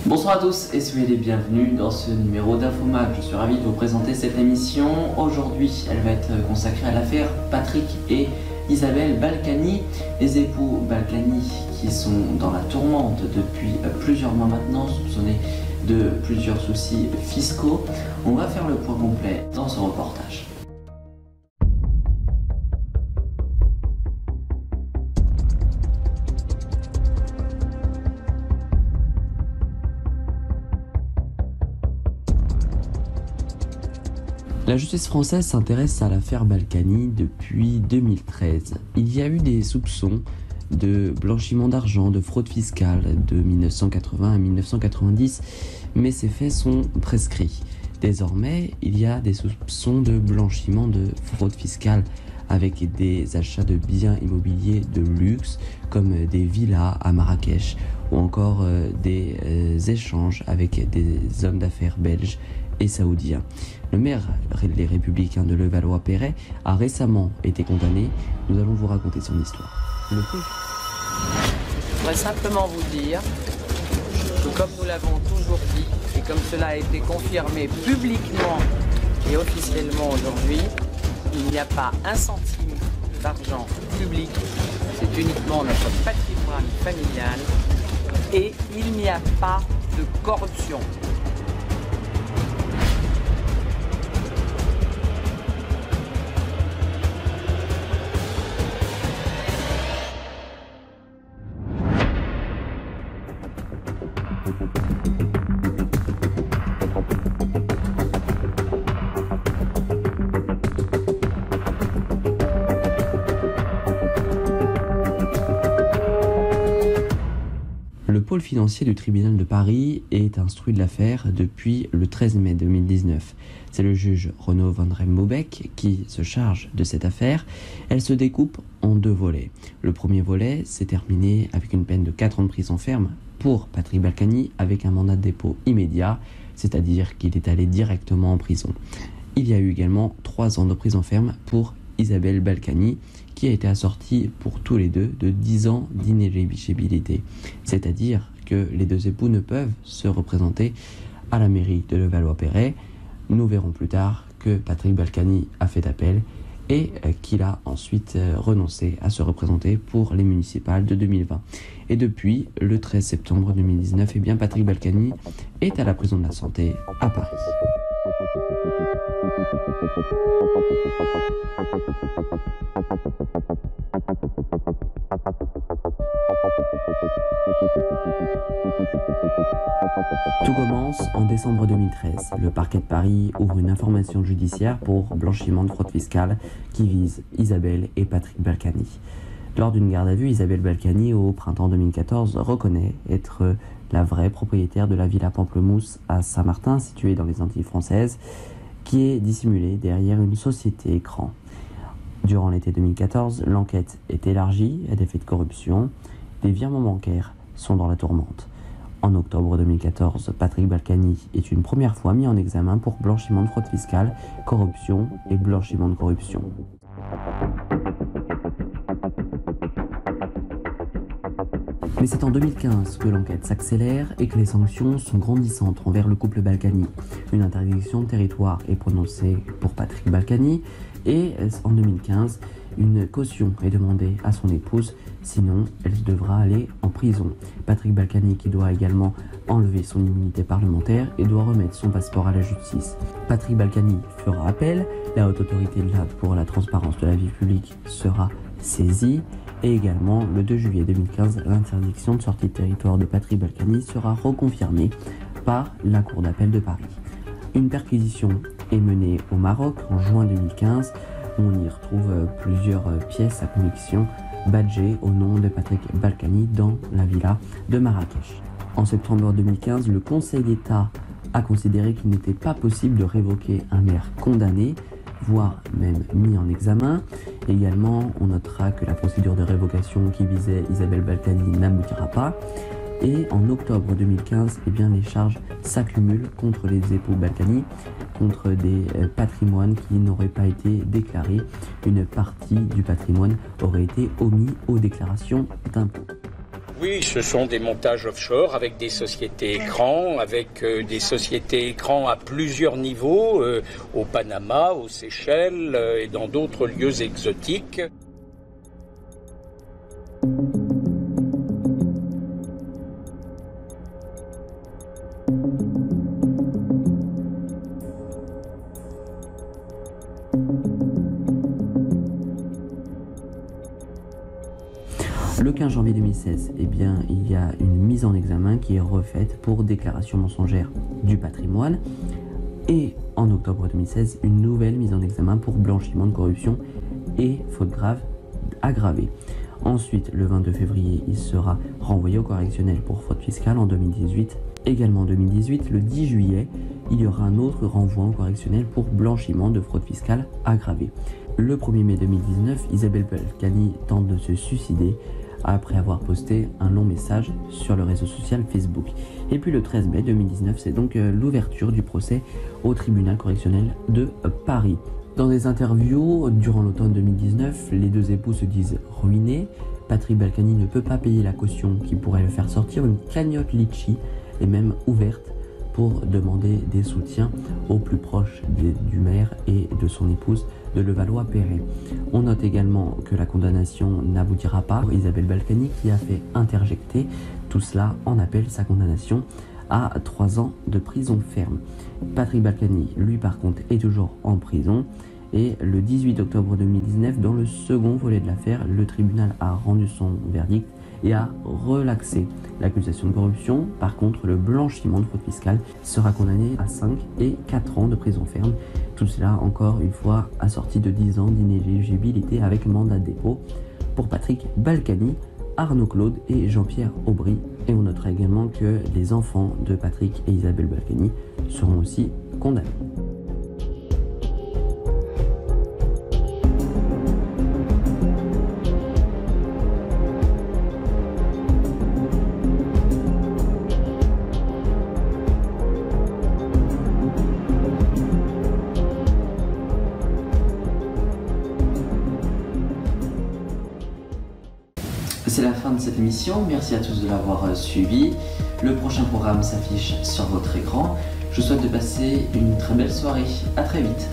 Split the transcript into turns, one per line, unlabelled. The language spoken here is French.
Bonsoir à tous et soyez les bienvenus dans ce numéro d'Infomac. Je suis ravi de vous présenter cette émission. Aujourd'hui, elle va être consacrée à l'affaire Patrick et Isabelle Balkany, les époux Balkany qui sont dans la tourmente depuis plusieurs mois maintenant, soupçonnés de plusieurs soucis fiscaux. On va faire le point complet dans ce reportage. La justice française s'intéresse à l'affaire Balkany depuis 2013. Il y a eu des soupçons de blanchiment d'argent, de fraude fiscale de 1980 à 1990, mais ces faits sont prescrits. Désormais, il y a des soupçons de blanchiment de fraude fiscale avec des achats de biens immobiliers de luxe comme des villas à Marrakech ou encore des échanges avec des hommes d'affaires belges et saoudien. Le maire des Républicains de Levallois-Perret a récemment été condamné. Nous allons vous raconter son histoire.
Je voudrais simplement vous dire que comme nous l'avons toujours dit et comme cela a été confirmé publiquement et officiellement aujourd'hui, il n'y a pas un centime d'argent public, c'est uniquement notre patrimoine familial et il n'y a pas de corruption.
Le pôle financier du tribunal de Paris est instruit de l'affaire depuis le 13 mai 2019. C'est le juge Renaud van Remboubeck qui se charge de cette affaire. Elle se découpe en deux volets. Le premier volet s'est terminé avec une peine de 4 ans de prison ferme pour Patrick Balkany avec un mandat de dépôt immédiat, c'est-à-dire qu'il est allé directement en prison. Il y a eu également 3 ans de prison ferme pour Isabelle Balkany, qui a été assortie pour tous les deux de 10 ans d'inéligibilité. C'est-à-dire que les deux époux ne peuvent se représenter à la mairie de Levallois-Perret. Nous verrons plus tard que Patrick Balkany a fait appel et qu'il a ensuite renoncé à se représenter pour les municipales de 2020. Et depuis le 13 septembre 2019, Patrick Balkany est à la prison de la Santé à Paris. Tout commence en décembre 2013. Le parquet de Paris ouvre une information judiciaire pour blanchiment de fraude fiscale qui vise Isabelle et Patrick Balkany. Lors d'une garde à vue, Isabelle Balkany, au printemps 2014, reconnaît être la vraie propriétaire de la villa Pamplemousse à Saint-Martin, située dans les Antilles françaises, qui est dissimulée derrière une société écran. Durant l'été 2014, l'enquête est élargie à des faits de corruption. Des virements bancaires sont dans la tourmente. En octobre 2014, Patrick Balkany est une première fois mis en examen pour blanchiment de fraude fiscale, corruption et blanchiment de corruption. Mais c'est en 2015 que l'enquête s'accélère et que les sanctions sont grandissantes envers le couple Balkany. Une interdiction de territoire est prononcée pour Patrick Balkany et en 2015, une caution est demandée à son épouse, sinon elle devra aller en prison. Patrick Balkany qui doit également enlever son immunité parlementaire et doit remettre son passeport à la justice. Patrick Balkany fera appel, la haute autorité pour la transparence de la vie publique sera saisie et également le 2 juillet 2015, l'interdiction de sortie de territoire de Patrick Balkany sera reconfirmée par la Cour d'appel de Paris. Une perquisition est menée au Maroc en juin 2015. On y retrouve plusieurs pièces à conviction badgées au nom de Patrick Balkany dans la villa de Marrakech. En septembre 2015, le Conseil d'État a considéré qu'il n'était pas possible de révoquer un maire condamné, voire même mis en examen. Également, on notera que la procédure de révocation qui visait Isabelle Balkany n'aboutira pas. Et en octobre 2015, les charges s'accumulent contre les époux Balkany, contre des patrimoines qui n'auraient pas été déclarés. Une partie du patrimoine aurait été omis aux déclarations d'impôts.
Oui, ce sont des montages offshore avec des sociétés écrans, avec des sociétés écrans à plusieurs niveaux, au Panama, aux Seychelles et dans d'autres lieux exotiques.
Le 15 janvier 2016, eh bien, il y a une mise en examen qui est refaite pour déclaration mensongère du patrimoine. Et en octobre 2016, une nouvelle mise en examen pour blanchiment de corruption et faute grave aggravée. Ensuite, le 22 février, il sera renvoyé au correctionnel pour fraude fiscale en 2018. Également en 2018, le 10 juillet, il y aura un autre renvoi au correctionnel pour blanchiment de fraude fiscale aggravée. Le 1er mai 2019, Isabelle Balkany tente de se suicider après avoir posté un long message sur le réseau social Facebook. Et puis le 13 mai 2019, c'est donc l'ouverture du procès au tribunal correctionnel de Paris. Dans des interviews durant l'automne 2019, les deux époux se disent ruinés. Patrick Balkany ne peut pas payer la caution qui pourrait le faire sortir. Une cagnotte Litchi est même ouverte pour demander des soutiens aux plus proches du maire et de son épouse de Levallois-Perret. On note également que la condamnation n'aboutira pas. Isabelle Balkany qui a fait interjecter tout cela en appelle sa condamnation à 3 ans de prison ferme. Patrick Balkany, lui par contre, est toujours en prison. Et le 18 octobre 2019, dans le second volet de l'affaire, le tribunal a rendu son verdict et a relaxé l'accusation de corruption. Par contre, le blanchiment de fraude fiscale sera condamné à 5 et 4 ans de prison ferme. Tout cela, encore une fois, assorti de 10 ans d'inéligibilité avec mandat de dépôt pour Patrick Balkany, Arnaud Claude et Jean-Pierre Aubry. Et on notera également que les enfants de Patrick et Isabelle Balkany seront aussi condamnés. C'est la fin de cette émission, merci à tous de l'avoir suivi. Le prochain programme s'affiche sur votre écran. Je vous souhaite de passer une très belle soirée. À très vite.